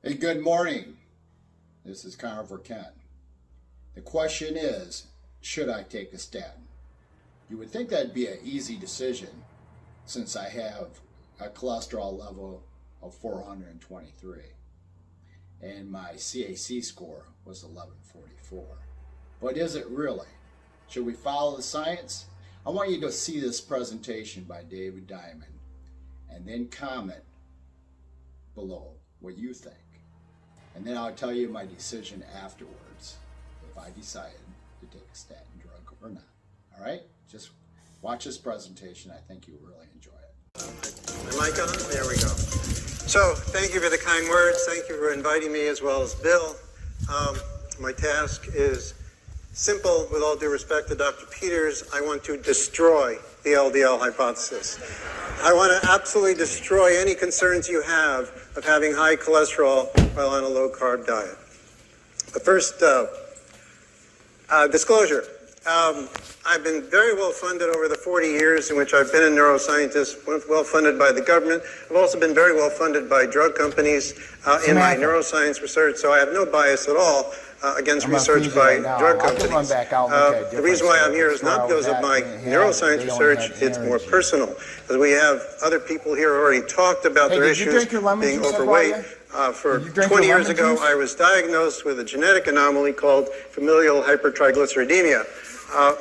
Hey, good morning. This is Carver Ken. The question is, should I take a statin? You would think that'd be an easy decision since I have a cholesterol level of 423 and my CAC score was 1144. But is it really? Should we follow the science? I want you to see this presentation by David Diamond and then comment below what you think. And then I'll tell you my decision afterwards if I decided to take a statin drug or not. All right? Just watch this presentation. I think you'll really enjoy it. Am I on? There we go. So thank you for the kind words. Thank you for inviting me as well as Bill. My task is simple. With all due respect to Dr. Peters, I want to destroy the LDL hypothesis. I want to absolutely destroy any concerns you have of having high cholesterol while on a low-carb diet. But first, disclosure. I've been very well funded over the 40 years in which I've been a neuroscientist, well funded by the government. I've also been very well funded by drug companies in my neuroscience research, so I have no bias at all against research by drug companies. The reason why I'm here is not because of my neuroscience research, it's more personal. Because we have other people here who already talked about their issues being overweight. For 20 years ago, I was diagnosed with a genetic anomaly called familial hypertriglyceridemia.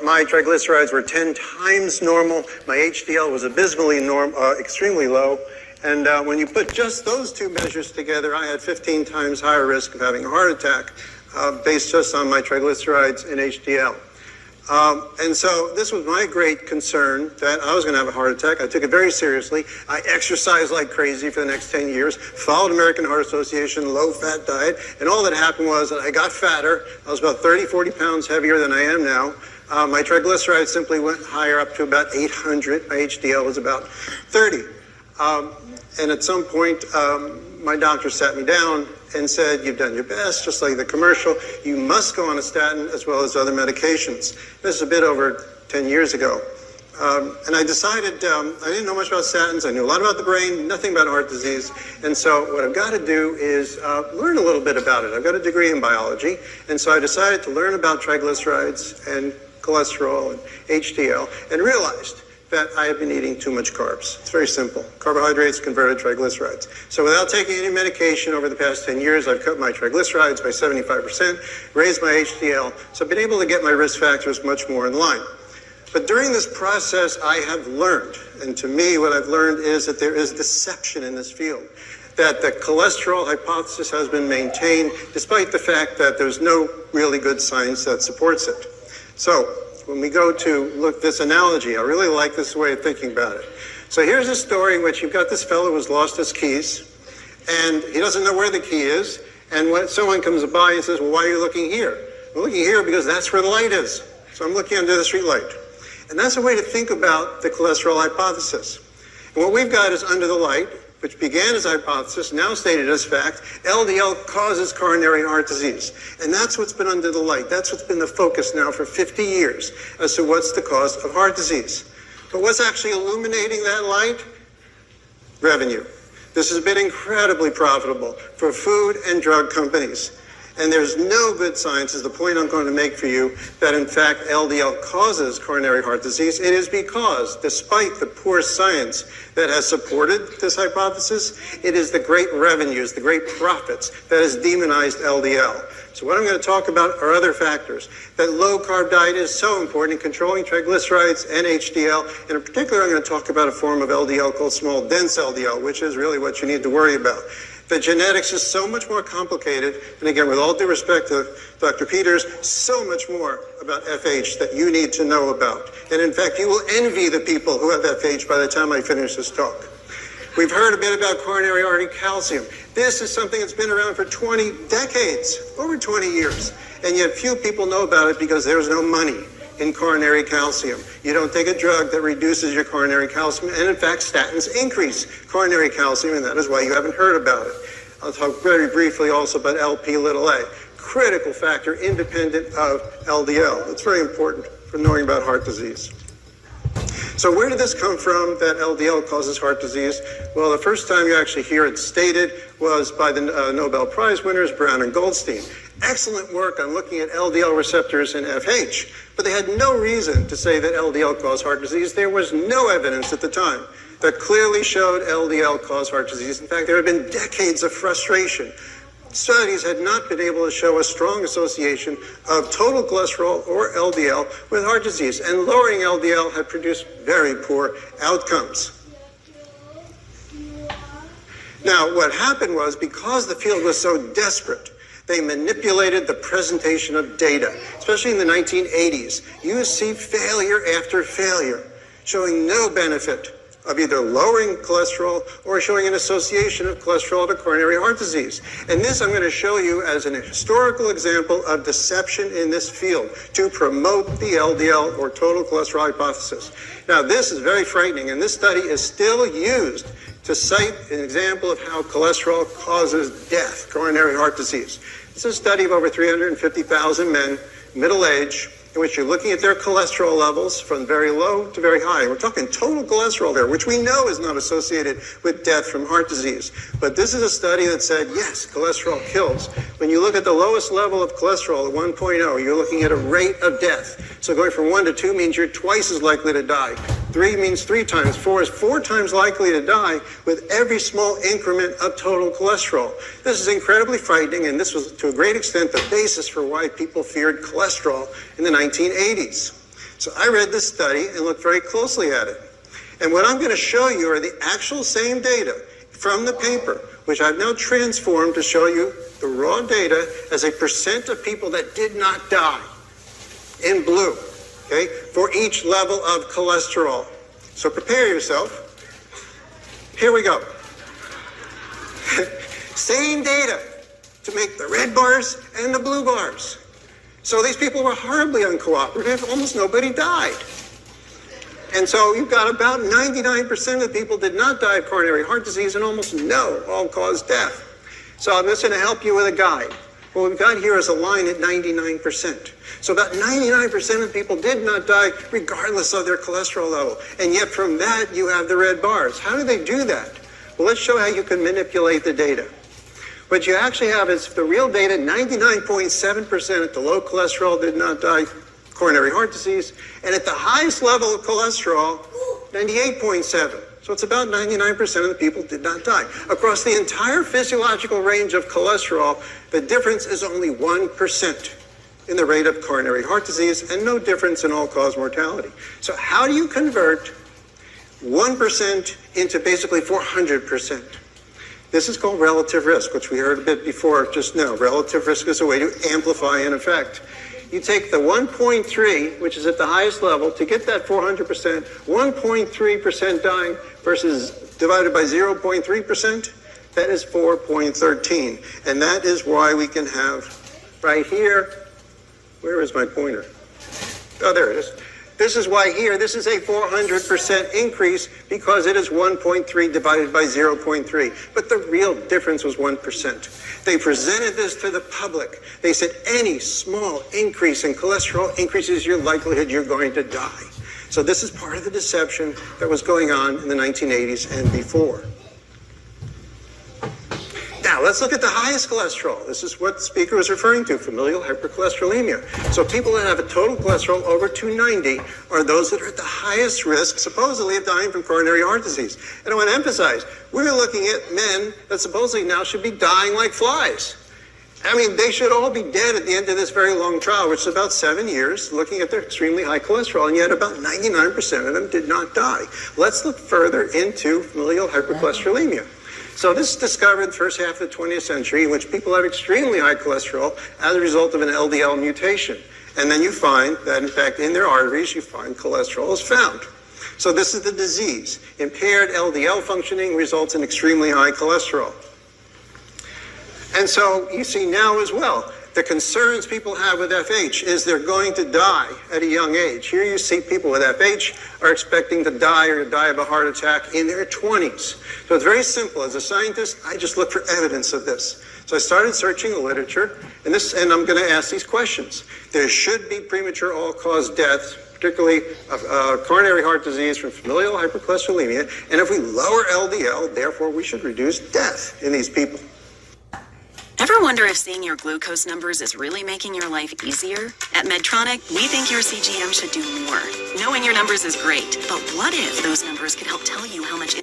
My triglycerides were 10 times normal. My HDL was abysmally extremely low. And when you put just those two measures together, I had 15 times higher risk of having a heart attack based just on my triglycerides and HDL. And so this was my great concern that I was going to have a heart attack. I took it very seriously. I exercised like crazy for the next 10 years, followed American Heart Association low-fat diet, and all that happened was that I got fatter. I was about 30, 40 pounds heavier than I am now. My triglycerides simply went higher up to about 800. My HDL was about 30. And at some point, my doctor sat me down and said, you've done your best, just like the commercial. You must go on a statin as well as other medications. This is a bit over 10 years ago. And I decided, I didn't know much about statins. I knew a lot about the brain, nothing about heart disease. And so what I've got to do is learn a little bit about it. I've got a degree in biology. And so I decided to learn about triglycerides and cholesterol and HDL and realized that I have been eating too much carbs. It's very simple. Carbohydrates converted triglycerides. So without taking any medication over the past 10 years, I've cut my triglycerides by 75%, raised my HDL, so I've been able to get my risk factors much more in line. But during this process, I have learned, and to me what I've learned is that there is deception in this field, that the cholesterol hypothesis has been maintained despite the fact that there's no really good science that supports it. So when we go to look at this analogy, I really like this way of thinking about it. So here's a story in which you've got this fellow who's lost his keys, and he doesn't know where the key is, and when someone comes by and says, well, why are you looking here? I'm looking here because that's where the light is. So I'm looking under the street light. And that's a way to think about the cholesterol hypothesis. And what we've got is under the light, which began as a hypothesis, now stated as fact, LDL causes coronary heart disease. And that's what's been under the light. That's what's been the focus now for 50 years as to what's the cause of heart disease. But what's actually illuminating that light? Revenue. This has been incredibly profitable for food and drug companies. And there's no good science, is the point I'm going to make for you, that in fact LDL causes coronary heart disease. It is because, despite the poor science that has supported this hypothesis, it is the great revenues, the great profits that has demonized LDL. So what I'm going to talk about are other factors. That low-carb diet is so important in controlling triglycerides and HDL. And in particular, I'm going to talk about a form of LDL called small dense LDL, which is really what you need to worry about. The genetics is so much more complicated, and again, with all due respect to Dr. Peters, so much more about FH that you need to know about. And in fact, you will envy the people who have FH by the time I finish this talk. We've heard a bit about coronary artery calcium. This is something that's been around for 20 decades, over 20 years, and yet few people know about it because there's no money in coronary calcium. You don't take a drug that reduces your coronary calcium, and in fact, statins increase coronary calcium, and that is why you haven't heard about it. I'll talk very briefly also about Lp(a), critical factor independent of LDL. That's very important for knowing about heart disease. So where did this come from, that LDL causes heart disease? Well, the first time you actually hear it stated was by the Nobel Prize winners, Brown and Goldstein. Excellent work on looking at LDL receptors in FH, but they had no reason to say that LDL caused heart disease. There was no evidence at the time that clearly showed LDL caused heart disease. In fact, there had been decades of frustration. Studies had not been able to show a strong association of total cholesterol or LDL with heart disease, and lowering LDL had produced very poor outcomes. Now, what happened was, because the field was so desperate, they manipulated the presentation of data, especially in the 1980s. You see failure after failure, showing no benefit of either lowering cholesterol or showing an association of cholesterol to coronary heart disease. And this I'm going to show you as an historical example of deception in this field to promote the LDL or total cholesterol hypothesis. Now, this is very frightening, and this study is still used to cite an example of how cholesterol causes death, coronary heart disease. This is a study of over 350,000 men, middle age, in which you're looking at their cholesterol levels from very low to very high. We're talking total cholesterol there, which we know is not associated with death from heart disease. But this is a study that said, yes, cholesterol kills. When you look at the lowest level of cholesterol at 1.0, you're looking at a rate of death. So going from 1 to 2 means you're twice as likely to die. 3 means 3 times. 4 is 4 times likely to die with every small increment of total cholesterol. This is incredibly frightening, and this was to a great extent the basis for why people feared cholesterol in the 1980s. So I read this study and looked very closely at it. And what I'm going to show you are the actual same data from the paper, which I've now transformed to show you the raw data as a percent of people that did not die in blue, okay, for each level of cholesterol. So prepare yourself. Here we go. Same data to make the red bars and the blue bars. So these people were horribly uncooperative. Almost nobody died. And so you've got about 99% of the people did not die of coronary heart disease, and almost no all-cause death. So I'm just going to help you with a guide. What we've got here is a line at 99%. So about 99% of people did not die regardless of their cholesterol level. And yet from that, you have the red bars. How do they do that? Well, let's show how you can manipulate the data. What you actually have is the real data, 99.7% at the low cholesterol did not die coronary heart disease, and at the highest level of cholesterol, 98.7. So it's about 99% of the people did not die. Across the entire physiological range of cholesterol, the difference is only 1% in the rate of coronary heart disease, and no difference in all-cause mortality. So how do you convert 1% into basically 400%? This is called relative risk, which we heard a bit before just now. Relative risk is a way to amplify an effect. You take the 1.3, which is at the highest level, to get that 400%, 1.3% dying versus divided by 0.3%, that is 4.13. And that is why we can have right here, where is my pointer? Oh, there it is. This is why here, this is a 400% increase because it is 1.3 divided by 0.3. But the real difference was 1%. They presented this to the public. They said any small increase in cholesterol increases your likelihood you're going to die. So this is part of the deception that was going on in the 1980s and before. Now, let's look at the highest cholesterol. This is what the speaker was referring to, familial hypercholesterolemia. So people that have a total cholesterol over 290 are those that are at the highest risk, supposedly, of dying from coronary heart disease. And I want to emphasize, we're looking at men that supposedly now should be dying like flies. I mean, they should all be dead at the end of this very long trial, which is about 7 years, looking at their extremely high cholesterol, and yet about 99% of them did not die. Let's look further into familial hypercholesterolemia. So this is discovered in the first half of the 20th century, in which people have extremely high cholesterol as a result of an LDL mutation. And then you find that, in fact, in their arteries, you find cholesterol is found. So this is the disease. Impaired LDL functioning results in extremely high cholesterol. And so you see now as well, the concerns people have with FH is they're going to die at a young age. Here you see people with FH are expecting to die or to die of a heart attack in their 20s. So it's very simple. As a scientist, I just look for evidence of this. So I started searching the literature, and I'm going to ask these questions. There should be premature all-cause death, particularly coronary heart disease from familial hypercholesterolemia. And if we lower LDL, therefore we should reduce death in these people. Ever wonder if seeing your glucose numbers is really making your life easier? At Medtronic, we think your CGM should do more. Knowing your numbers is great, but what if those numbers could help tell you how much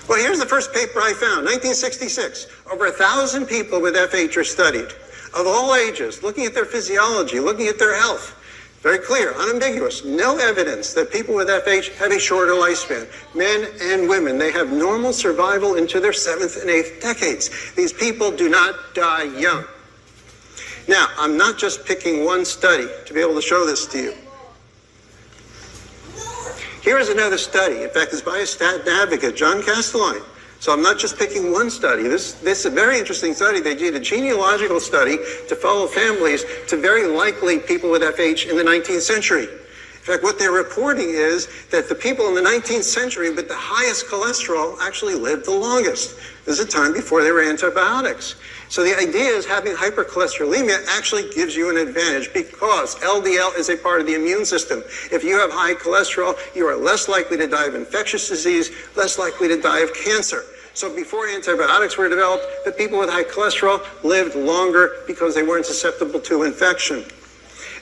Well, here's the first paper I found, 1966. Over 1,000 people with FH are studied, of all ages, looking at their physiology, looking at their health. Very clear, unambiguous, no evidence that people with FH have a shorter lifespan. Men and women, they have normal survival into their 7th and 8th decades. These people do not die young. Now, I'm not just picking one study to be able to show this to you. Here is another study. In fact, it's by a statin advocate, John Castelline. So I'm not just picking one study. This is a very interesting study. They did a genealogical study to follow families to very likely people with FH in the 19th century. In fact, what they're reporting is that the people in the 19th century with the highest cholesterol actually lived the longest. This is a time before there were antibiotics. So the idea is having hypercholesterolemia actually gives you an advantage because LDL is a part of the immune system. If you have high cholesterol, you are less likely to die of infectious disease, less likely to die of cancer. So before antibiotics were developed, the people with high cholesterol lived longer because they weren't susceptible to infection.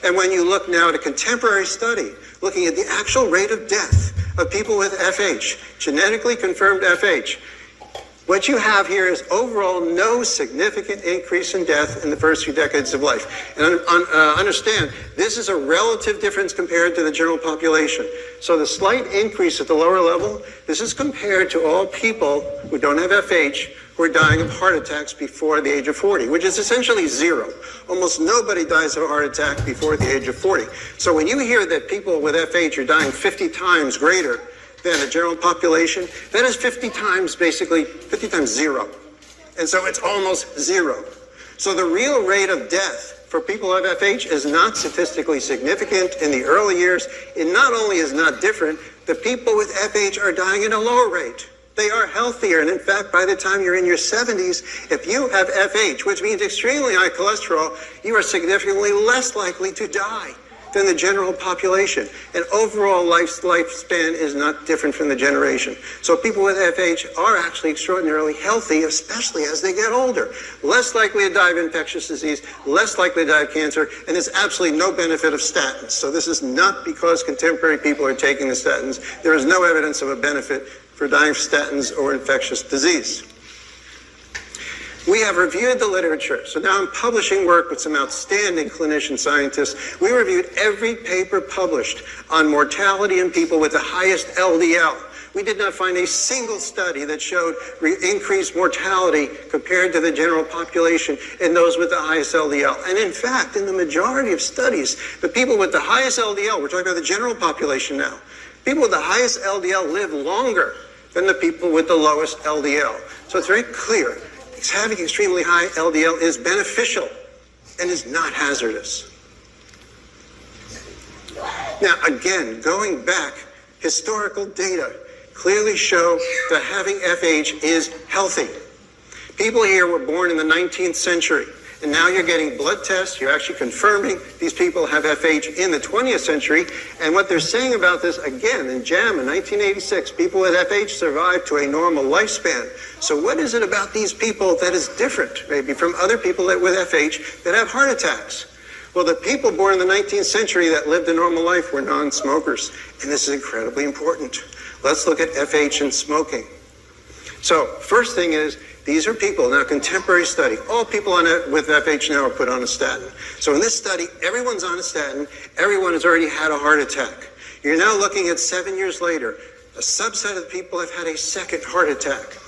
And when you look now at a contemporary study, looking at the actual rate of death of people with FH, genetically confirmed FH, what you have here is overall no significant increase in death in the first few decades of life. And understand, this is a relative difference compared to the general population. So the slight increase at the lower level, this is compared to all people who don't have FH who are dying of heart attacks before the age of 40, which is essentially zero. Almost nobody dies of a heart attack before the age of 40. So when you hear that people with FH are dying 50 times greater than the general population, that is 50 times zero. And so it's almost zero. So the real rate of death for people who have FH is not statistically significant in the early years. It not only is not different, the people with FH are dying at a lower rate. They are healthier. And in fact, by the time you're in your 70s, if you have FH, which means extremely high cholesterol, you are significantly less likely to die than the general population. And overall lifespan is not different from the generation. So people with FH are actually extraordinarily healthy, especially as they get older. Less likely to die of infectious disease, less likely to die of cancer, and there's absolutely no benefit of statins. So this is not because contemporary people are taking the statins. There is no evidence of a benefit for dying of statins or infectious disease. We have reviewed the literature. So now I'm publishing work with some outstanding clinician scientists. We reviewed every paper published on mortality in people with the highest LDL. We did not find a single study that showed increased mortality compared to the general population in those with the highest LDL. And in fact, in the majority of studies, the people with the highest LDL, we're talking about the general population now, people with the highest LDL live longer than the people with the lowest LDL. So it's very clear. Having extremely high LDL is beneficial and is not hazardous. Now, again, going back, historical data clearly show that having FH is healthy. People here were born in the 19th century, and now you're getting blood tests. You're actually confirming these people have FH in the 20th century. And what they're saying about this, again, in JAMA in 1986, people with FH survived to a normal lifespan. So what is it about these people that is different, maybe, from other people with FH that have heart attacks? Well, the people born in the 19th century that lived a normal life were non-smokers. And this is incredibly important. Let's look at FH and smoking. So first thing is, these are people, now contemporary study, all people with FH now are put on a statin. So in this study, everyone's on a statin, everyone has already had a heart attack. You're now looking at 7 years later, a subset of people have had a second heart attack.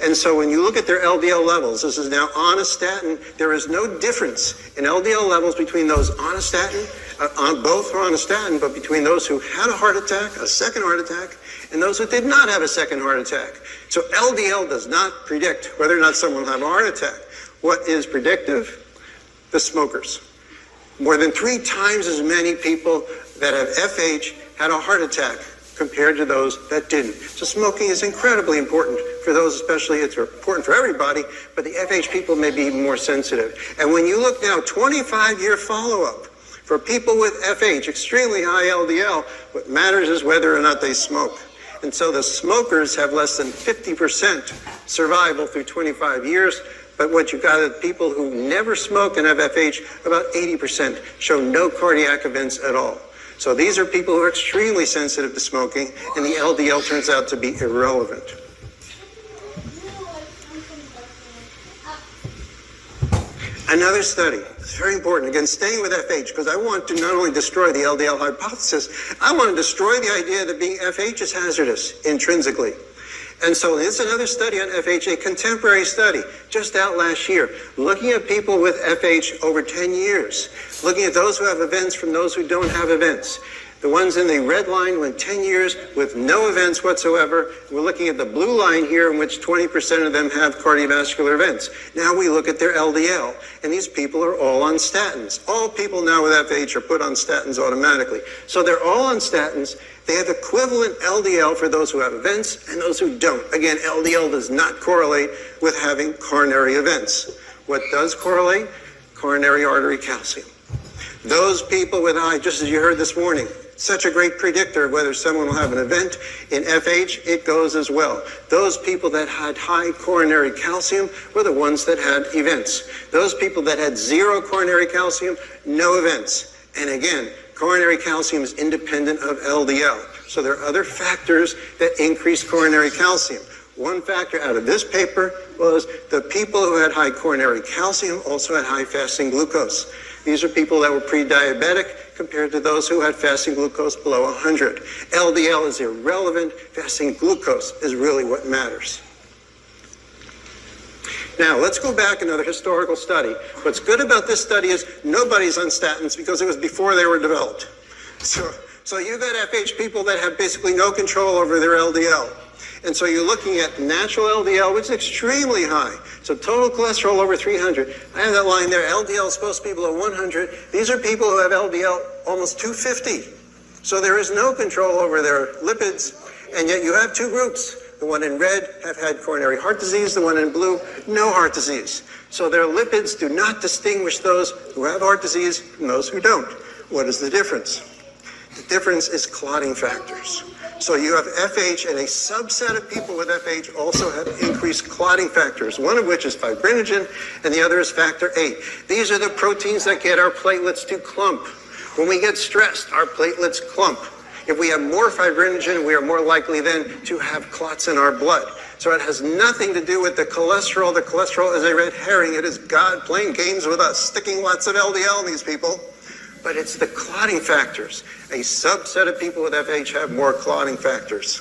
And so when you look at their LDL levels, this is now on a statin, there is no difference in LDL levels between those on a statin, both are on a statin, but between those who had a heart attack, a second heart attack, and those who did not have a second heart attack. So LDL does not predict whether or not someone will have a heart attack. What is predictive? The smokers. More than 3 times as many people that have FH had a heart attack compared to those that didn't. So smoking is incredibly important for those, especially. It's important for everybody, but the FH people may be more sensitive. And when you look now, 25-year follow-up For people with FH, extremely high LDL, what matters is whether or not they smoke. And so the smokers have less than 50% survival through 25 years. But what you've got is people who never smoke and have FH, about 80% show no cardiac events at all. So these are people who are extremely sensitive to smoking, and the LDL turns out to be irrelevant. Another study, it's very important, again, staying with FH, because I want to not only destroy the LDL hypothesis, I want to destroy the idea that being FH is hazardous intrinsically. And so it's another study on FH, a contemporary study, just out last year, looking at people with FH over 10 years, looking at those who have events from those who don't have events. The ones in the red line went 10 years with no events whatsoever. We're looking at the blue line here, in which 20% of them have cardiovascular events. Now we look at their LDL, and these people are all on statins. All people now with FH are put on statins automatically. So they're all on statins. They have equivalent LDL for those who have events and those who don't. Again, LDL does not correlate with having coronary events. What does correlate? Coronary artery calcium. Those people with high, just as you heard this morning, such a great predictor of whether someone will have an event. In FH, it goes as well. Those people that had high coronary calcium were the ones that had events. Those people that had zero coronary calcium, no events. And again, coronary calcium is independent of LDL. So there are other factors that increase coronary calcium. One factor out of this paper was the people who had high coronary calcium also had high fasting glucose. These are people that were pre-diabetic compared to those who had fasting glucose below 100. LDL is irrelevant. Fasting glucose is really what matters. Now, let's go back another historical study. What's good about this study is nobody's on statins because it was before they were developed. So you've got FH people that have basically no control over their LDL. And so you're looking at natural LDL, which is extremely high. So total cholesterol over 300. I have that line there. LDL is supposed to be below 100. These are people who have LDL almost 250. So there is no control over their lipids. And yet you have two groups. The one in red have had coronary heart disease. The one in blue, no heart disease. So their lipids do not distinguish those who have heart disease from those who don't. What is the difference? The difference is clotting factors. So you have FH, and a subset of people with FH also have increased clotting factors, one of which is fibrinogen, and the other is factor VIII. These are the proteins that get our platelets to clump. When we get stressed, our platelets clump. If we have more fibrinogen, we are more likely then to have clots in our blood. So it has nothing to do with the cholesterol. The cholesterol is a red herring. It is God playing games with us, sticking lots of LDL in these people. But it's the clotting factors. A subset of people with FH have more clotting factors.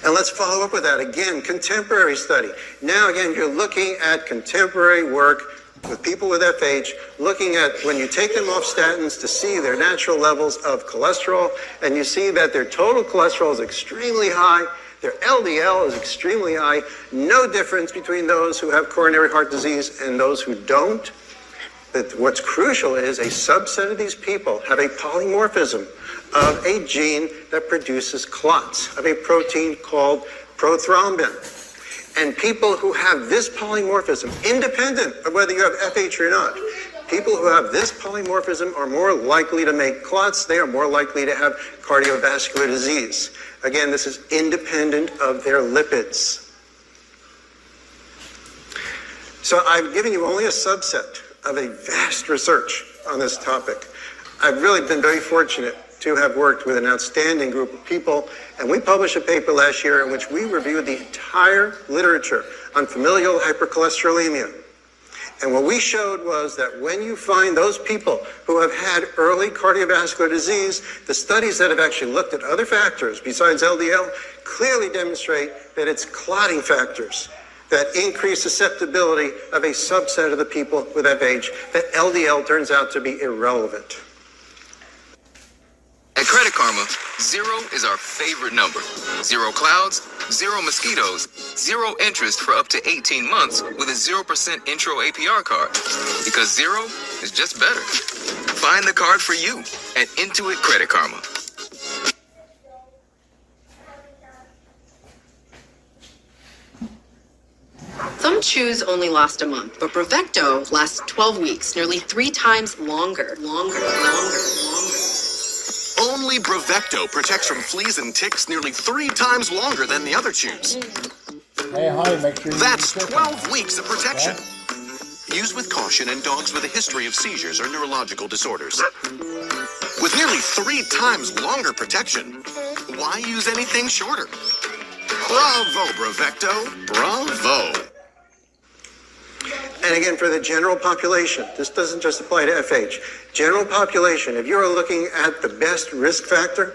And let's follow up with that. Again, contemporary study. Now, again, you're looking at contemporary work with people with FH, looking at when you take them off statins to see their natural levels of cholesterol, and you see that their total cholesterol is extremely high, their LDL is extremely high, no difference between those who have coronary heart disease and those who don't. But what's crucial is a subset of these people have a polymorphism of a gene that produces clots, of a protein called prothrombin. And people who have this polymorphism, independent of whether you have FH or not, people who have this polymorphism are more likely to make clots. They are more likely to have cardiovascular disease. Again, this is independent of their lipids. So I've given you only a subset of a vast research on this topic. I've really been very fortunate to have worked with an outstanding group of people, and we published a paper last year in which we reviewed the entire literature on familial hypercholesterolemia. And what we showed was that when you find those people who have had early cardiovascular disease, the studies that have actually looked at other factors besides LDL clearly demonstrate that it's clotting factors that increase susceptibility of a subset of the people with FH, that LDL turns out to be irrelevant. At Credit Karma, 0 is our favorite number. 0 clouds, 0 mosquitoes, 0 interest for up to 18 months with a 0% intro APR card. Because 0 is just better. Find the card for you at Intuit Credit Karma. Some chew chews only last a month, but Bravecto lasts 12 weeks, nearly 3 times longer. Only Bravecto protects from fleas and ticks nearly 3 times longer than the other chews. Hey, honey, make sure you That's eat chicken. 12 weeks of protection. Okay. Use with caution in dogs with a history of seizures or neurological disorders. With nearly 3 times longer protection, why use anything shorter? Bravo, Bravecto. Bravo. And again, for the general population, this doesn't just apply to FH. General population, if you're looking at the best risk factor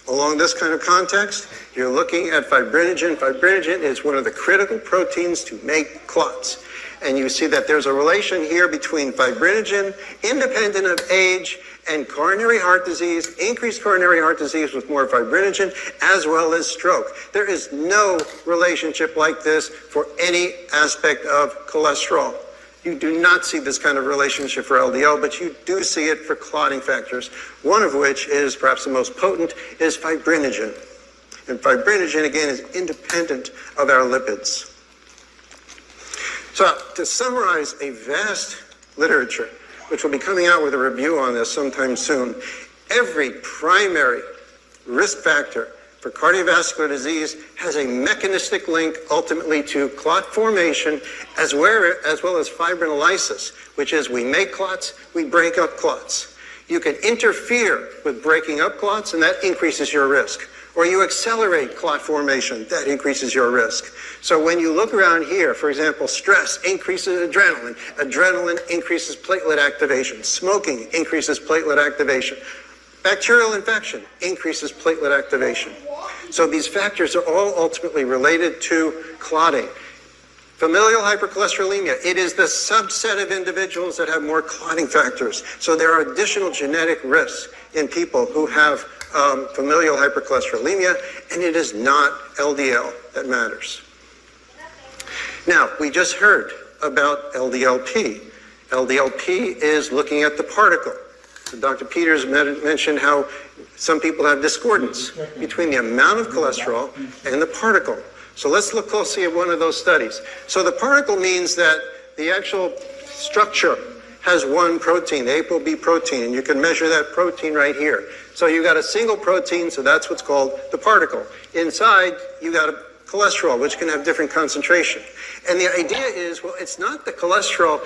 along this kind of context, you're looking at fibrinogen. Fibrinogen is one of the critical proteins to make clots. And you see that there's a relation here between fibrinogen, independent of age, and coronary heart disease, increased coronary heart disease with more fibrinogen, as well as stroke. There is no relationship like this for any aspect of cholesterol. You do not see this kind of relationship for LDL, but you do see it for clotting factors, one of which is perhaps the most potent, is fibrinogen. And fibrinogen, again, is independent of our lipids. So to summarize a vast literature, which will be coming out with a review on this sometime soon, every primary risk factor for cardiovascular disease has a mechanistic link ultimately to clot formation as well as fibrinolysis, which is we make clots, we break up clots. You can interfere with breaking up clots, and that increases your risk. Or you accelerate clot formation, that increases your risk. So when you look around here, for example, stress increases adrenaline. Adrenaline increases platelet activation. Smoking increases platelet activation. Bacterial infection increases platelet activation. So these factors are all ultimately related to clotting. Familial hypercholesterolemia, it is the subset of individuals that have more clotting factors. So there are additional genetic risks in people who have familial hypercholesterolemia, and it is not LDL that matters. Now, we just heard about LDLP. LDLP is looking at the particle. So Dr. Peters mentioned how some people have discordance between the amount of cholesterol and the particle. So let's look closely at one of those studies. So the particle means that the actual structure has one protein, the ApoB protein, and you can measure that protein right here. So you got a single protein, so that's what's called the particle. Inside, you got a cholesterol, which can have different concentration. And the idea is, well, it's not the cholesterol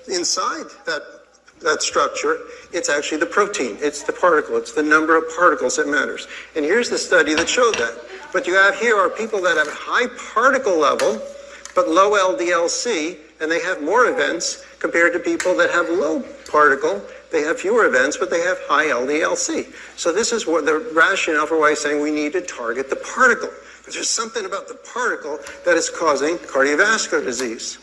inside that structure, it's actually the protein, it's the particle, it's the number of particles that matters. And here's the study that showed that. What you have here are people that have high particle level, but low LDL-C, and they have more events compared to people that have low particle. They have fewer events, but they have high LDL-C. So this is what the rationale for why I'm saying we need to target the particle. Because there's something about the particle that is causing cardiovascular disease.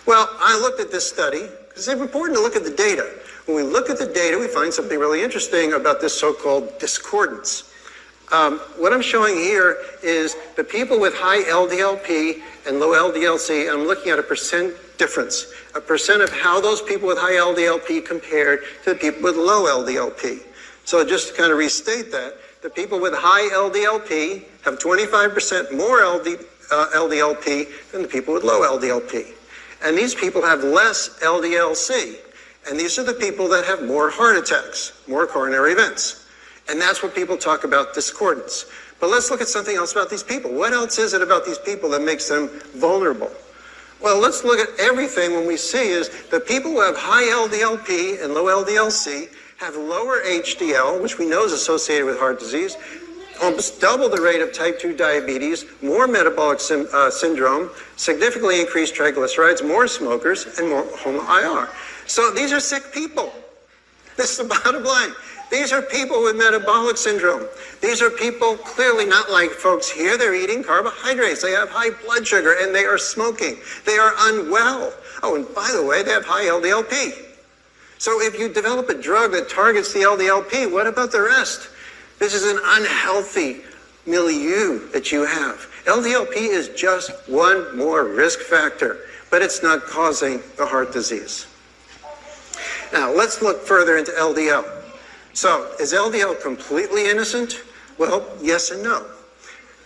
Well, I looked at this study because it's important to look at the data. When we look at the data, we find something really interesting about this so-called discordance. What I'm showing here is the people with high LDLP and low LDL-C, and I'm looking at a percent difference, a percent of how those people with high LDLP compared to the people with low LDLP. So just to kind of restate that, the people with high LDLP have 25% more LDLP than the people with low LDLP. And these people have less LDL-C. And these are the people that have more heart attacks, more coronary events. And that's what people talk about discordance. But let's look at something else about these people. What else is it about these people that makes them vulnerable? Well, let's look at everything when we see is the people who have high LDLP and low LDL-C have lower HDL, which we know is associated with heart disease, almost double the rate of type 2 diabetes, more metabolic syndrome, significantly increased triglycerides, more smokers, and more home IR. So these are sick people. This is the bottom line. These are people with metabolic syndrome. These are people clearly not like folks here. They're eating carbohydrates. They have high blood sugar, and they are smoking. They are unwell. Oh, and by the way, they have high LDLP. So if you develop a drug that targets the LDLP, what about the rest? This is an unhealthy milieu that you have. LDLP is just one more risk factor, but it's not causing the heart disease. Now, let's look further into LDL. So, is LDL completely innocent? Well, yes and no.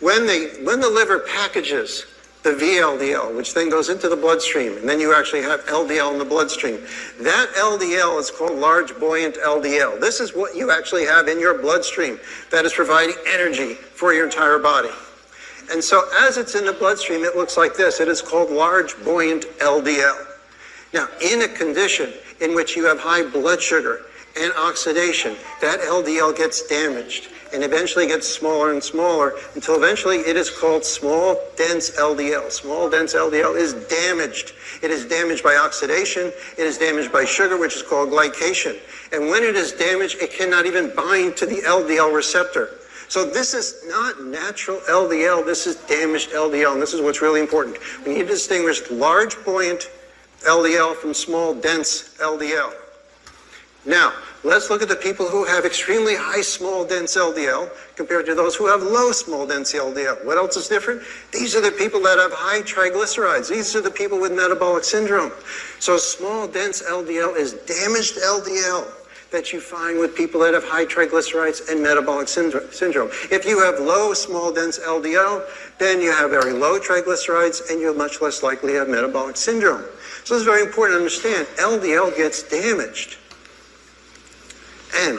When the liver packages the VLDL, which then goes into the bloodstream, and then you actually have LDL in the bloodstream. That LDL is called large buoyant LDL. This is what you actually have in your bloodstream that is providing energy for your entire body. And so as it's in the bloodstream, it looks like this. It is called large buoyant LDL. Now, in a condition in which you have high blood sugar and oxidation, that LDL gets damaged and eventually gets smaller and smaller until eventually it is called small dense LDL. Small dense LDL is damaged. It is damaged by oxidation. It is damaged by sugar, which is called glycation. And when it is damaged, it cannot even bind to the LDL receptor. So this is not natural LDL. This is damaged LDL. And this is what's really important. We need to distinguish large buoyant LDL from small dense LDL. Now, let's look at the people who have extremely high small dense LDL compared to those who have low small dense LDL. What else is different? These are the people that have high triglycerides. These are the people with metabolic syndrome. So small dense LDL is damaged LDL that you find with people that have high triglycerides and metabolic syndrome. If you have low small dense LDL, then you have very low triglycerides and you're much less likely to have metabolic syndrome. So it's very important to understand LDL gets damaged. And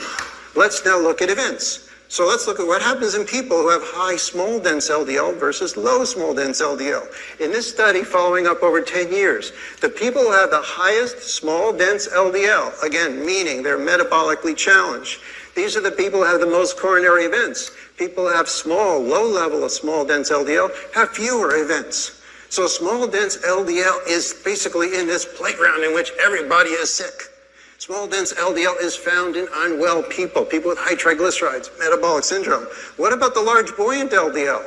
let's now look at events. So let's look at what happens in people who have high small dense LDL versus low small dense LDL. In this study following up over 10 years, the people who have the highest small dense LDL, again, meaning they're metabolically challenged, these are the people who have the most coronary events. People who have low level of small dense LDL have fewer events. So small dense LDL is basically in this playground in which everybody is sick. Small dense LDL is found in unwell people, people with high triglycerides, metabolic syndrome. What about the large buoyant LDL?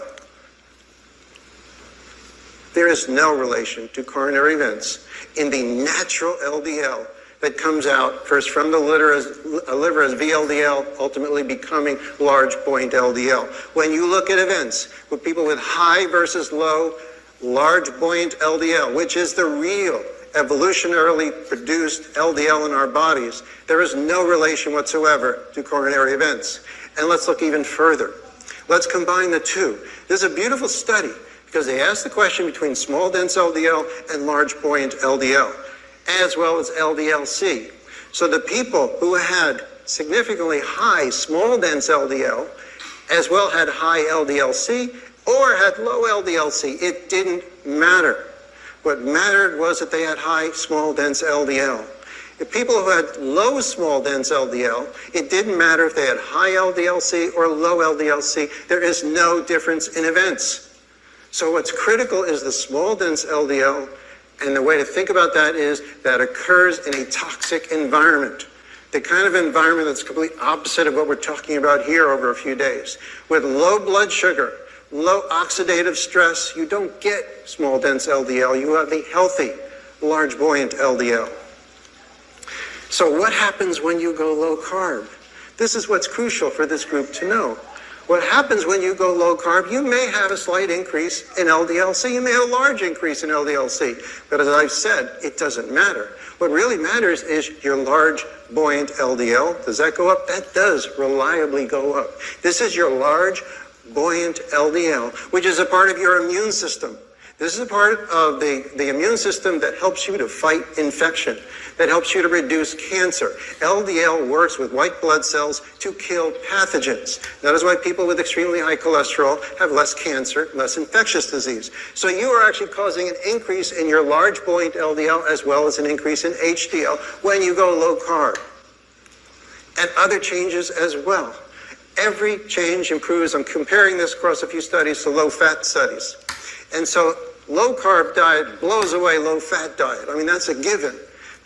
There is no relation to coronary events in the natural LDL that comes out first from the liver as VLDL, ultimately becoming large buoyant LDL. When you look at events with people with high versus low, large buoyant LDL, which is the real evolutionarily produced LDL in our bodies, there is no relation whatsoever to coronary events. And let's look even further. Let's combine the two. This is a beautiful study because they asked the question between small dense LDL and large buoyant LDL, as well as LDL-C. So the people who had significantly high small dense LDL, as well had high LDL-C or had low LDL-C, it didn't matter. What mattered was that they had high small dense LDL. The people who had low small dense LDL, it didn't matter if they had high LDL-C or low LDL-C. There is no difference in events. So what's critical is the small dense LDL, and the way to think about that is that occurs in a toxic environment. The kind of environment that's completely opposite of what we're talking about here over a few days. With low blood sugar, low oxidative stress, you don't get small dense LDL, you have the healthy large buoyant LDL. So what happens when you go low carb? This is what's crucial for this group to know. What happens when you go low carb, you may have a slight increase in LDL-C, you may have a large increase in LDL-C, but as I've said, it doesn't matter. What really matters is your large buoyant LDL. Does that go up? That does reliably go up. This is your large buoyant LDL, which is a part of your immune system. This is a part of the immune system that helps you to fight infection, that helps you to reduce cancer. LDL works with white blood cells to kill pathogens. That is why people with extremely high cholesterol have less cancer, less infectious disease. So you are actually causing an increase in your large buoyant LDL as well as an increase in HDL when you go low carb. And other changes as well. Every change improves. I'm comparing this across a few studies to low-fat studies. And so low-carb diet blows away low-fat diet. I mean, that's a given.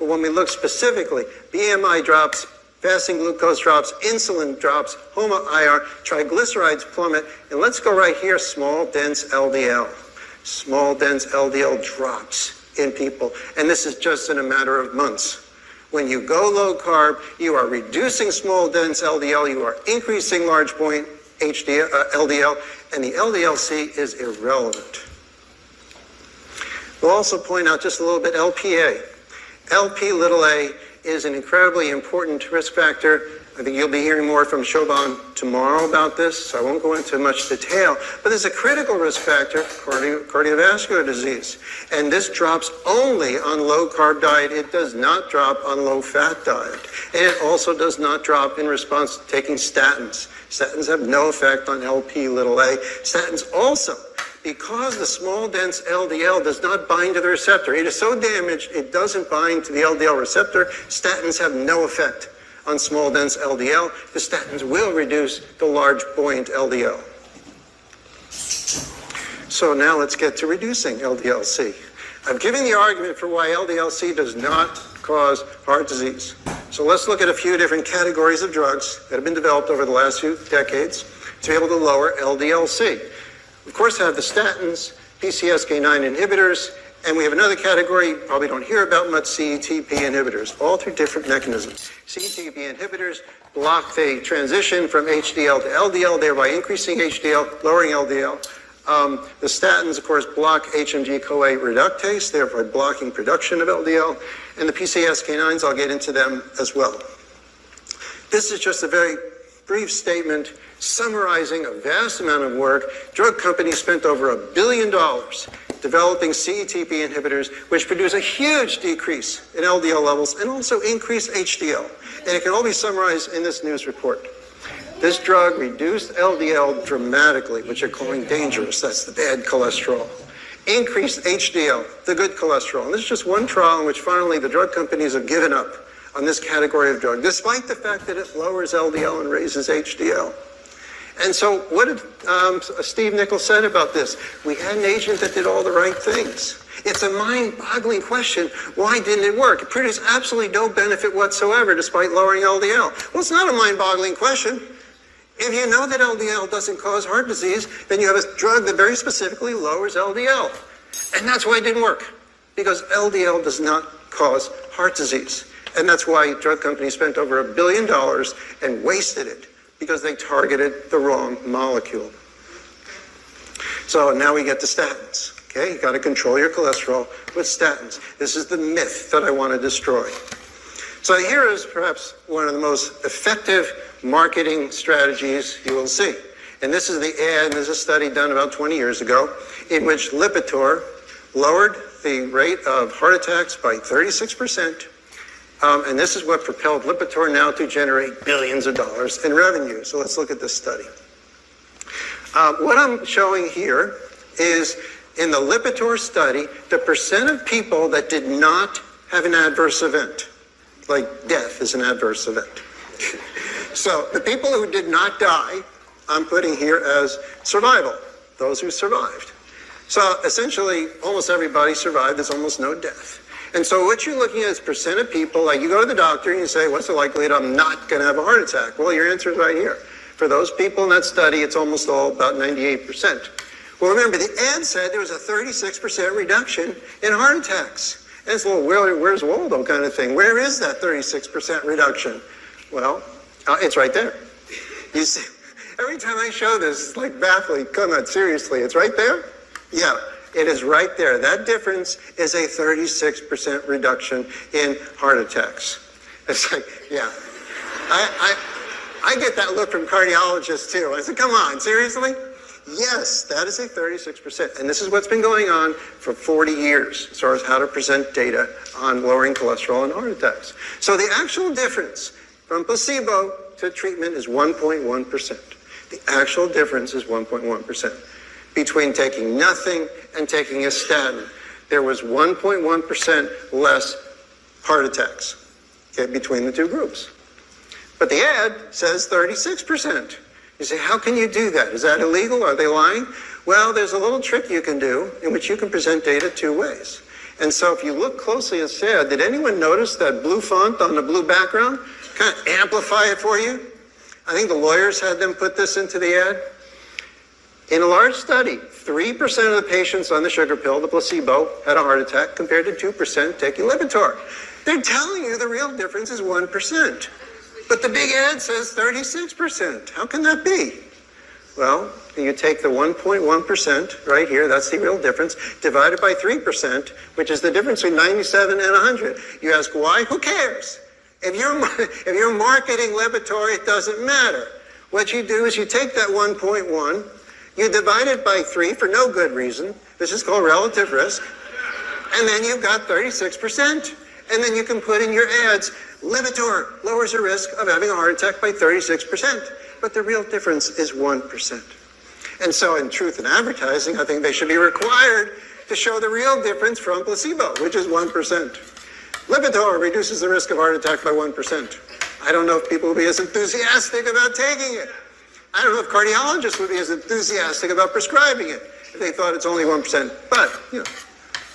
But when we look specifically, BMI drops, fasting glucose drops, insulin drops, HOMA-IR, triglycerides plummet, and let's go right here, small, dense LDL. Small, dense LDL drops in people, and this is just in a matter of months. When you go low carb, you are reducing small dense LDL, you are increasing large buoyant LDL, and the LDL-C is irrelevant. We'll also point out just a little bit LPA. LP little a is an incredibly important risk factor I think you'll be hearing more from Shobhan tomorrow about this, so I won't go into much detail. But there's a critical risk factor, cardiovascular disease. And this drops only on low-carb diet. It does not drop on low-fat diet. And it also does not drop in response to taking statins. Statins have no effect on Lp(a). Statins also, because the small dense LDL does not bind to the receptor, it is so damaged it doesn't bind to the LDL receptor, statins have no effect on small dense LDL. The statins will reduce the large buoyant LDL. So now let's get to reducing LDL-C. I've given the argument for why LDL-C does not cause heart disease. So let's look at a few different categories of drugs that have been developed over the last few decades to be able to lower LDL-C. Of course, I have the statins, PCSK9 inhibitors, and we have another category you probably don't hear about much, CETP inhibitors, all through different mechanisms. CETP inhibitors block the transition from HDL to LDL, thereby increasing HDL, lowering LDL. The statins, of course, block HMG-CoA reductase, thereby blocking production of LDL. And the PCSK9s, I'll get into them as well. This is just a very brief statement summarizing a vast amount of work. Drug companies spent over $1 billion developing CETP inhibitors, which produce a huge decrease in LDL levels and also increase HDL. And it can all be summarized in this news report. This drug reduced LDL dramatically, which are calling dangerous. That's the bad cholesterol. Increased HDL, the good cholesterol. And this is just one trial in which finally the drug companies have given up on this category of drug, despite the fact that it lowers LDL and raises HDL. And so what did Steve Nichols said about this? We had an agent that did all the right things. It's a mind-boggling question. Why didn't it work? It produced absolutely no benefit whatsoever despite lowering LDL. Well, it's not a mind-boggling question. If you know that LDL doesn't cause heart disease, then you have a drug that very specifically lowers LDL. And that's why it didn't work, because LDL does not cause heart disease. And that's why drug companies spent over $1 billion and wasted it, because they targeted the wrong molecule. So now we get to statins. Okay, you got to control your cholesterol with statins. This is the myth that I want to destroy. So here is perhaps one of the most effective marketing strategies you will see. And this is the ad, and there's a study done about 20 years ago in which Lipitor lowered the rate of heart attacks by 36%. And this is what propelled Lipitor now to generate billions of dollars in revenue. So let's look at this study. What I'm showing here is in the Lipitor study, the percent of people that did not have an adverse event, like death is an adverse event. So the people who did not die, I'm putting here as survival, those who survived. So essentially, almost everybody survived. There's almost no death. And so what you're looking at is percent of people, like you go to the doctor and you say, what's the likelihood I'm not going to have a heart attack? Well, your answer is right here. For those people in that study, it's almost all about 98%. Well, remember, the ad said there was a 36% reduction in heart attacks. And it's a little, where's Waldo kind of thing. Where is that 36% reduction? Well, it's right there. You see, every time I show this, it's like baffling. Come on, seriously, it's right there? Yeah. It is right there. That difference is a 36% reduction in heart attacks. It's like, yeah. I get that look from cardiologists too. I said, come on, seriously? Yes, that is a 36%. And this is what's been going on for 40 years as far as how to present data on lowering cholesterol and heart attacks. So the actual difference from placebo to treatment is 1.1%. The actual difference is 1.1%. Between taking nothing and taking a statin, there was 1.1% less heart attacks, okay, between the two groups. But the ad says 36%. You say, how can you do that? Is that illegal? Are they lying? Well, there's a little trick you can do in which you can present data two ways. And so if you look closely at the ad, did anyone notice that blue font on the blue background? Kind of amplify it for you. I think the lawyers had them put this into the ad. In a large study, 3% of the patients on the sugar pill, the placebo, had a heart attack compared to 2% taking Lipitor. They're telling you the real difference is 1%. But the big ad says 36%. How can that be? Well, you take the 1.1% right here, that's the real difference, divided by 3%, which is the difference between 97 and 100. You ask why? Who cares? If you're marketing Lipitor, it doesn't matter. What you do is you take that 1.1, you divide it by 3 for no good reason. This is called relative risk. And then you've got 36%. And then you can put in your ads, Lipitor lowers the risk of having a heart attack by 36%. But the real difference is 1%. And so in truth in advertising, I think they should be required to show the real difference from placebo, which is 1%. Lipitor reduces the risk of heart attack by 1%. I don't know if people will be as enthusiastic about taking it. I don't know if cardiologists would be as enthusiastic about prescribing it if they thought it's only 1%. But,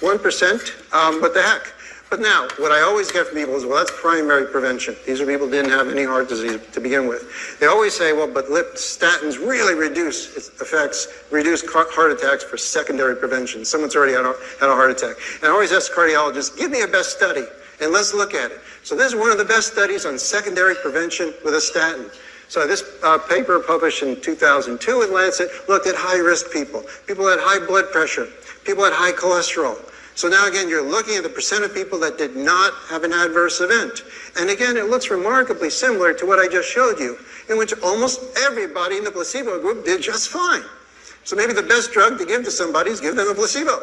1%, what the heck? But now, what I always get from people is, well, that's primary prevention. These are people who didn't have any heart disease to begin with. They always say, well, but statins really reduce its effects, reduce heart attacks for secondary prevention. Someone's already had a heart attack. And I always ask cardiologists, give me a best study, and let's look at it. So this is one of the best studies on secondary prevention with a statin. So this paper published in 2002 in Lancet looked at high-risk people, people who had high blood pressure, people who had high cholesterol. So now again, you're looking at the percent of people that did not have an adverse event. And again, it looks remarkably similar to what I just showed you, in which almost everybody in the placebo group did just fine. So maybe the best drug to give to somebody is give them a placebo.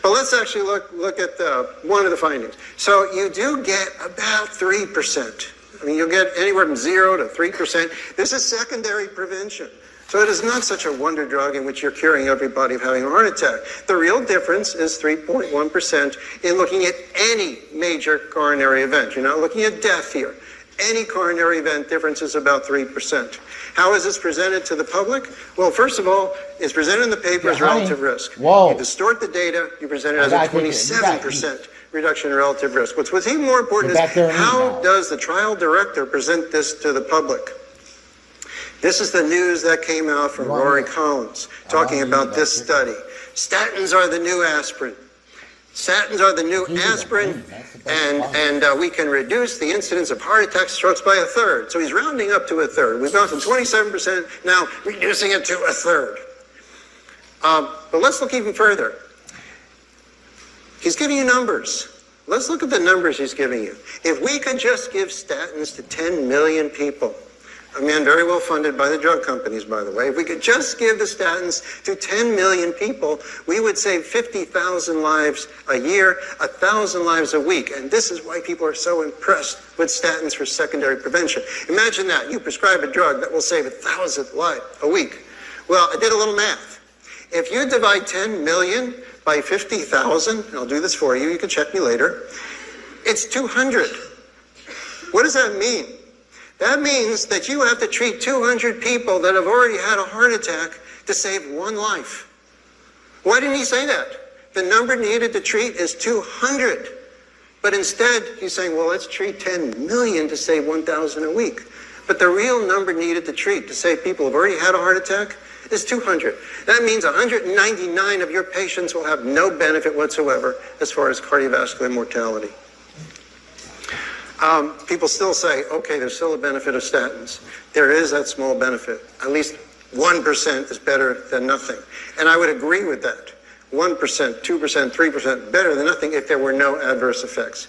But let's actually look at one of the findings. So you do get about 3%. I mean, you'll get anywhere from 0 to 3%. This is secondary prevention. So it is not such a wonder drug in which you're curing everybody of having a heart attack. The real difference is 3.1% in looking at any major coronary event. You're not looking at death here. Any coronary event difference is about 3%. How is this presented to the public? Well, first of all, it's presented in the paper as relative risk. Whoa. You distort the data, you present it as a 27% reduction in relative risk. What's even more important is how does the trial director present this to the public? This is the news that came out from Rory Collins talking about this study. Statins are the new aspirin. Statins are the new aspirin, and we can reduce the incidence of heart attack strokes by 1/3. So he's rounding up to 1/3. We've gone from 27%, now reducing it to 1/3. But let's look even further. He's giving you numbers. Let's look at the numbers he's giving you. If we could just give statins to 10 million people, a man very well funded by the drug companies, by the way. If we could just give the statins to 10 million people, we would save 50,000 lives a year, 1,000 lives a week. And this is why people are so impressed with statins for secondary prevention. Imagine that. You prescribe a drug that will save 1,000 lives a week. Well, I did a little math. If you divide 10 million by 50,000, and I'll do this for you, you can check me later, it's 200. What does that mean? That means that you have to treat 200 people that have already had a heart attack to save one life. Why didn't he say that? The number needed to treat is 200. But instead, he's saying, well, let's treat 10 million to save 1,000 a week. But the real number needed to treat to save people who have already had a heart attack is 200. That means 199 of your patients will have no benefit whatsoever as far as cardiovascular mortality. People still say, okay, there's still a benefit of statins. There is that small benefit. At least 1% is better than nothing. And I would agree with that. 1%, 2%, 3% better than nothing if there were no adverse effects.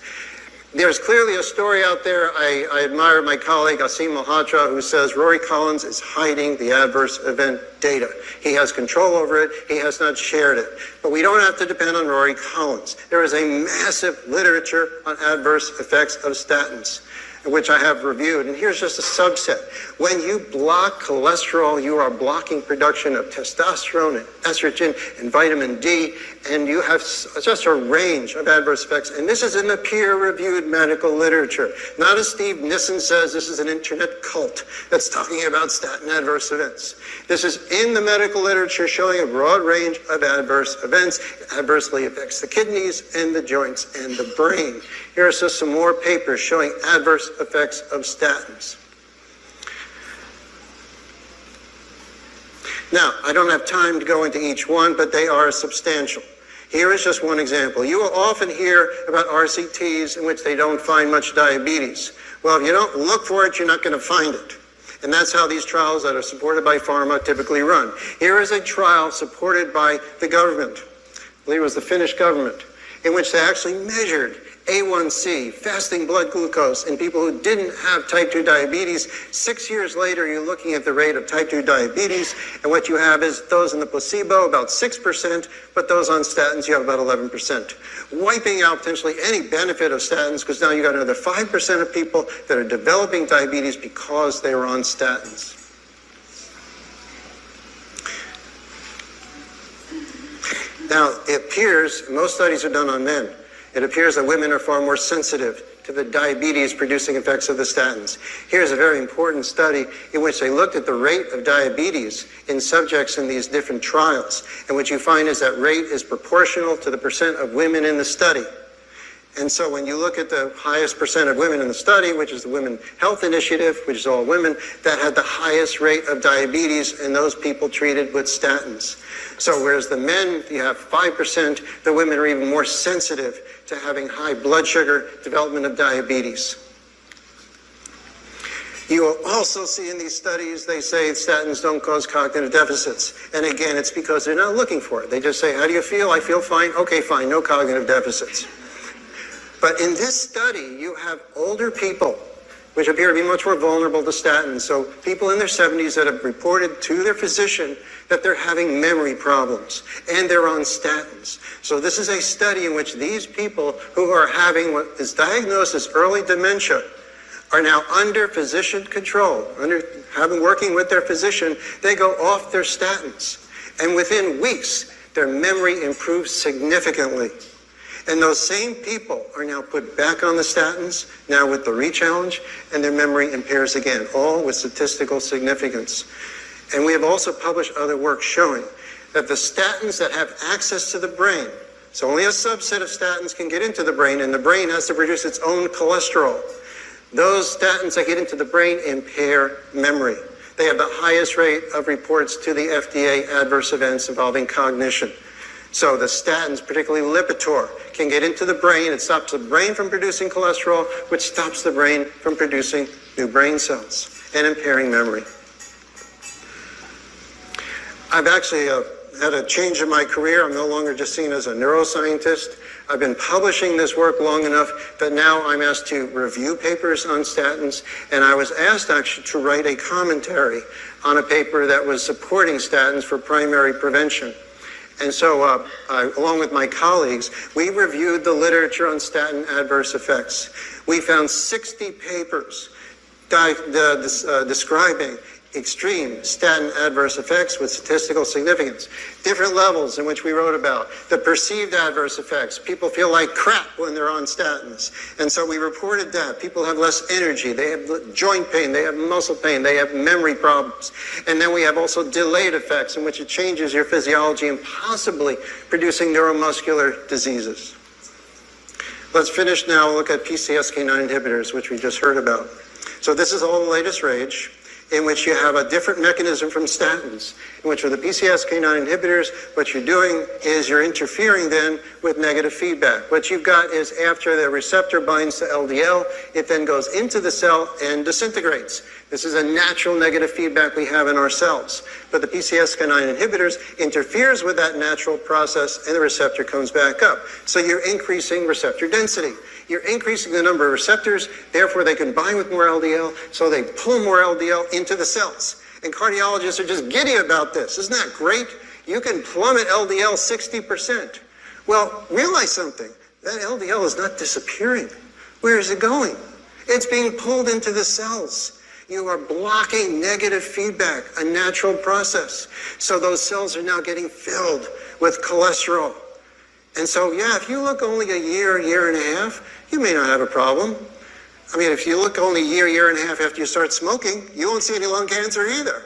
There's clearly a story out there. I admire my colleague Asim Malhotra, who says Rory Collins is hiding the adverse event data. He has control over it. He has not shared it. But we don't have to depend on Rory Collins. There is a massive literature on adverse effects of statins, which I have reviewed. And here's just a subset. When you block cholesterol, you are blocking production of testosterone and estrogen and vitamin D, and you have just a range of adverse effects. And this is in the peer-reviewed medical literature. Not as Steve Nissen says, this is an internet cult that's talking about statin adverse events. This is in the medical literature showing a broad range of adverse events. It adversely affects the kidneys and the joints and the brain. Here are just some more papers showing adverse effects of statins. Now, I don't have time to go into each one, but they are substantial. Here is just one example. You will often hear about RCTs in which they don't find much diabetes. Well, if you don't look for it, you're not going to find it. And that's how these trials that are supported by pharma typically run. Here is a trial supported by the government. I believe it was the Finnish government, in which they actually measured A1C, fasting blood glucose in people who didn't have type 2 diabetes. 6 years later, you're looking at the rate of type 2 diabetes, and what you have is those in the placebo, about 6%, but those on statins, you have about 11%. Wiping out potentially any benefit of statins, because now you got another 5% of people that are developing diabetes because they were on statins. Now, it appears, most studies are done on men, it appears that women are far more sensitive to the diabetes-producing effects of the statins. Here's a very important study in which they looked at the rate of diabetes in subjects in these different trials. And what you find is that rate is proportional to the percent of women in the study. And so when you look at the highest percent of women in the study, which is the Women Health Initiative, which is all women, that had the highest rate of diabetes in those people treated with statins. So whereas the men, you have 5%, the women are even more sensitive to having high blood sugar, development of diabetes. You will also see in these studies, they say statins don't cause cognitive deficits. And again, it's because they're not looking for it. They just say, how do you feel? I feel fine. Okay, fine, no cognitive deficits. But in this study, you have older people, which appear to be much more vulnerable to statins. So people in their 70s that have reported to their physician that they're having memory problems, and they're on statins. So this is a study in which these people who are having what is diagnosed as early dementia are now under physician control, working with their physician. They go off their statins, and within weeks, their memory improves significantly. And those same people are now put back on the statins, now with the re-challenge, and their memory impairs again, all with statistical significance. And we have also published other work showing that the statins that have access to the brain, so only a subset of statins can get into the brain, and the brain has to produce its own cholesterol. Those statins that get into the brain impair memory. They have the highest rate of reports to the FDA adverse events involving cognition. So the statins, particularly Lipitor, can get into the brain. It stops the brain from producing cholesterol, which stops the brain from producing new brain cells and impairing memory. I've actually had a change in my career. I'm no longer just seen as a neuroscientist. I've been publishing this work long enough that now I'm asked to review papers on statins, and I was asked actually to write a commentary on a paper that was supporting statins for primary prevention. And so, along with my colleagues, we reviewed the literature on statin adverse effects. We found 60 papers describing extreme statin adverse effects with statistical significance. Different levels in which we wrote about. The perceived adverse effects. People feel like crap when they're on statins. And so we reported that. People have less energy. They have joint pain. They have muscle pain. They have memory problems. And then we have also delayed effects in which it changes your physiology and possibly producing neuromuscular diseases. Let's finish now. Look at PCSK9 inhibitors, which we just heard about. So this is all the latest rage, in which you have a different mechanism from statins, in which with the PCSK9 inhibitors, what you're doing is you're interfering then with negative feedback. What you've got is after the receptor binds to LDL, it then goes into the cell and disintegrates. This is a natural negative feedback we have in our cells. But the PCSK9 inhibitors interferes with that natural process and the receptor comes back up. So you're increasing receptor density. You're increasing the number of receptors, therefore they can bind with more LDL, so they pull more LDL into the cells. And cardiologists are just giddy about this. Isn't that great? You can plummet LDL 60%. Well, realize something. That LDL is not disappearing. Where is it going? It's being pulled into the cells. You are blocking negative feedback, a natural process. So those cells are now getting filled with cholesterol. And so, yeah, if you look only a year and a half, you may not have a problem. I mean, if you look only a year and a half after you start smoking, you won't see any lung cancer either.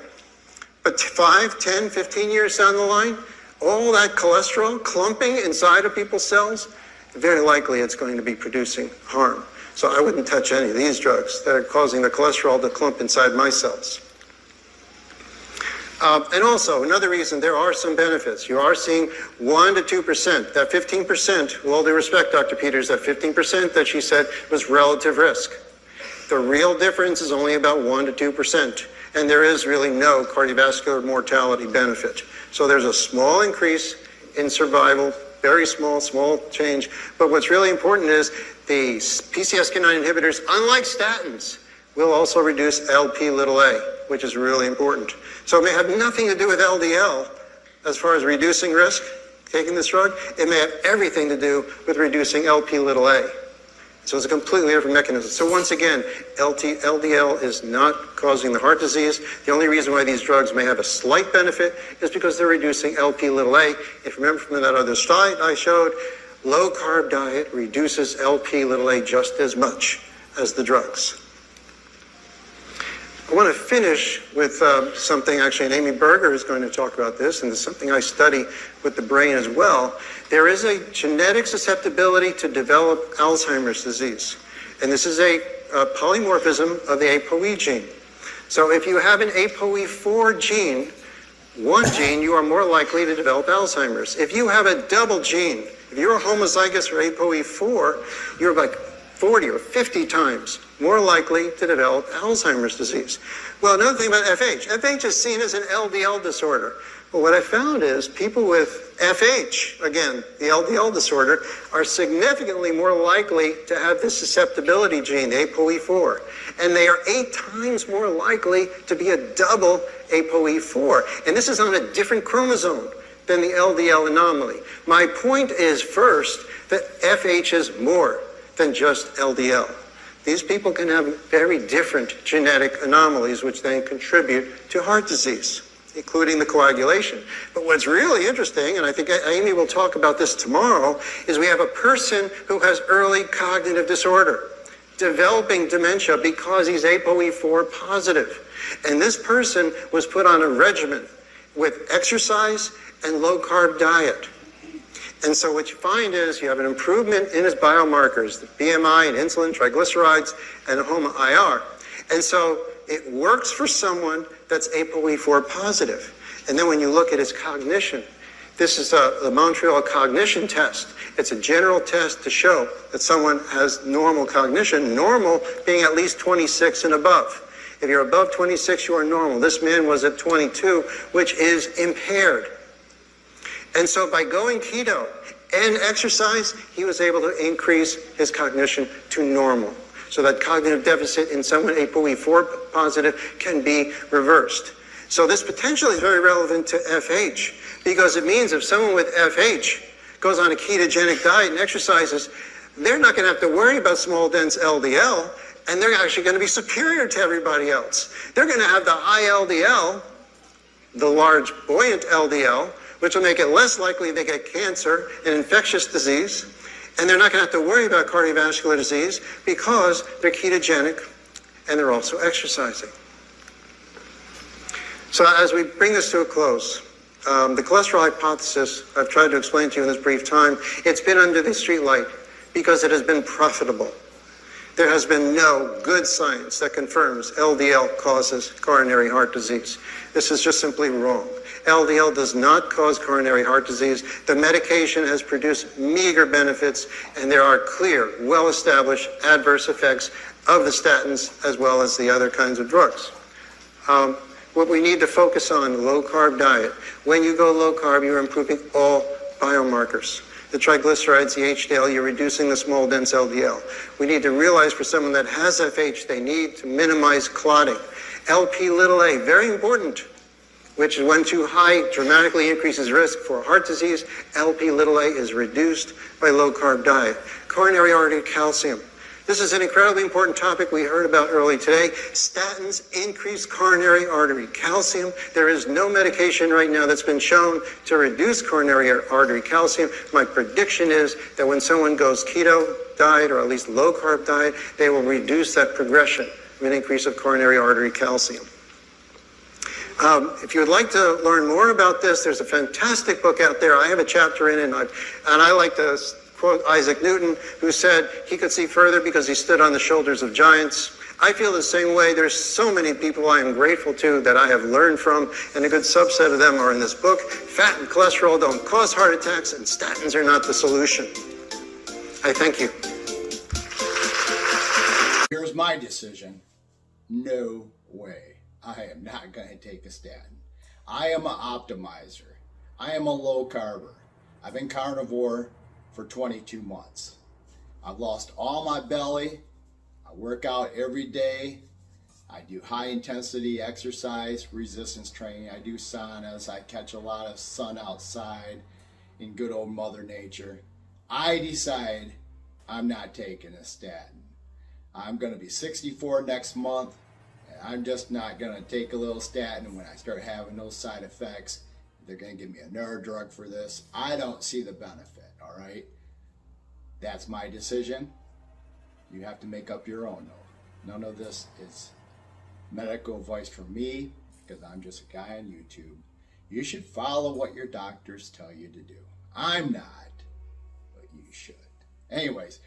But 5, 10, 15 years down the line, all that cholesterol clumping inside of people's cells, very likely it's going to be producing harm. So I wouldn't touch any of these drugs that are causing the cholesterol to clump inside my cells. And also, another reason, there are some benefits. You are seeing 1 to 2%. That 15%, with all due respect, Dr. Peters, that 15% that she said was relative risk. The real difference is only about 1 to 2%. And there is really no cardiovascular mortality benefit. So there's a small increase in survival very small change. But what's really important is the PCSK9 inhibitors, unlike statins, will also reduce Lp(a), which is really important. So it may have nothing to do with LDL as far as reducing risk, taking this drug. It may have everything to do with reducing Lp(a). So it's a completely different mechanism. So once again, LDL is not causing the heart disease. The only reason why these drugs may have a slight benefit is because they're reducing Lp(a). If you remember from that other slide I showed, low-carb diet reduces Lp(a) just as much as the drugs. I want to finish with something, actually, and Amy Berger is going to talk about this, and it's something I study with the brain as well. There is a genetic susceptibility to develop Alzheimer's disease, and this is a polymorphism of the ApoE gene. So if you have an ApoE4 gene, one gene, you are more likely to develop Alzheimer's. If you have a double gene, if you're homozygous for ApoE4, you're like 40 or 50 times more likely to develop Alzheimer's disease. Well, another thing about FH. FH is seen as an LDL disorder. Well, what I found is people with FH, again, the LDL disorder, are significantly more likely to have this susceptibility gene, the ApoE4. And they are 8 times more likely to be a double ApoE4. And this is on a different chromosome than the LDL anomaly. My point is, first, that FH is more than just LDL. These people can have very different genetic anomalies which then contribute to heart disease, including the coagulation. But what's really interesting, and I think Amy will talk about this tomorrow, is we have a person who has early cognitive disorder, developing dementia because he's ApoE4 positive. And this person was put on a regimen with exercise and low-carb diet. And so what you find is you have an improvement in his biomarkers, the BMI and insulin, triglycerides, and a HOMA-IR. And so it works for someone that's ApoE4 positive. And then when you look at his cognition, this is the Montreal Cognition Test. It's a general test to show that someone has normal cognition, normal being at least 26 and above. If you're above 26, you are normal. This man was at 22, which is impaired. And so by going keto and exercise, he was able to increase his cognition to normal. So that cognitive deficit in someone ApoE4 positive can be reversed. So this potentially is very relevant to FH, because it means if someone with FH goes on a ketogenic diet and exercises, they're not going to have to worry about small dense LDL, and they're actually going to be superior to everybody else. They're going to have the high LDL, the large buoyant LDL, which will make it less likely they get cancer and infectious disease. And they're not going to have to worry about cardiovascular disease because they're ketogenic and they're also exercising. So as we bring this to a close, the cholesterol hypothesis, I've tried to explain to you in this brief time, it's been under the streetlight because it has been profitable. There has been no good science that confirms LDL causes coronary heart disease. This is just simply wrong. LDL does not cause coronary heart disease. The medication has produced meager benefits, and there are clear, well-established adverse effects of the statins as well as the other kinds of drugs. What we need to focus on, low-carb diet. When you go low-carb, you're improving all biomarkers. The triglycerides, the HDL, you're reducing the small dense LDL. We need to realize for someone that has FH, they need to minimize clotting. Lp(a), very important, which when too high dramatically increases risk for heart disease. Lp(a) is reduced by low-carb diet. Coronary artery calcium. This is an incredibly important topic we heard about early today. Statins increase coronary artery calcium. There is no medication right now that's been shown to reduce coronary artery calcium. My prediction is that when someone goes keto diet, or at least low-carb diet, they will reduce that progression of an increase of coronary artery calcium. If you would like to learn more about this, there's a fantastic book out there. I have a chapter in it, and I like to quote Isaac Newton, who said he could see further because he stood on the shoulders of giants. I feel the same way. There's so many people I am grateful to that I have learned from, and a good subset of them are in this book. Fat and cholesterol don't cause heart attacks, and statins are not the solution. I thank you. Here's my decision. No way. I am not going to take a statin. I am an optimizer. I am a low carber. I've been carnivore for 22 months. I've lost all my belly. I work out every day. I do high intensity exercise, resistance training. I do saunas. I catch a lot of sun outside in good old Mother Nature. I decide I'm not taking a statin. I'm going to be 64 next month. And I'm just not going to take a little statin when I start having those side effects. They're going to give me a nerve drug for this. I don't see the benefit, all right? That's my decision. You have to make up your own, though. None of this is medical advice from me, because I'm just a guy on YouTube. You should follow what your doctors tell you to do. I'm not, but you should. Anyways,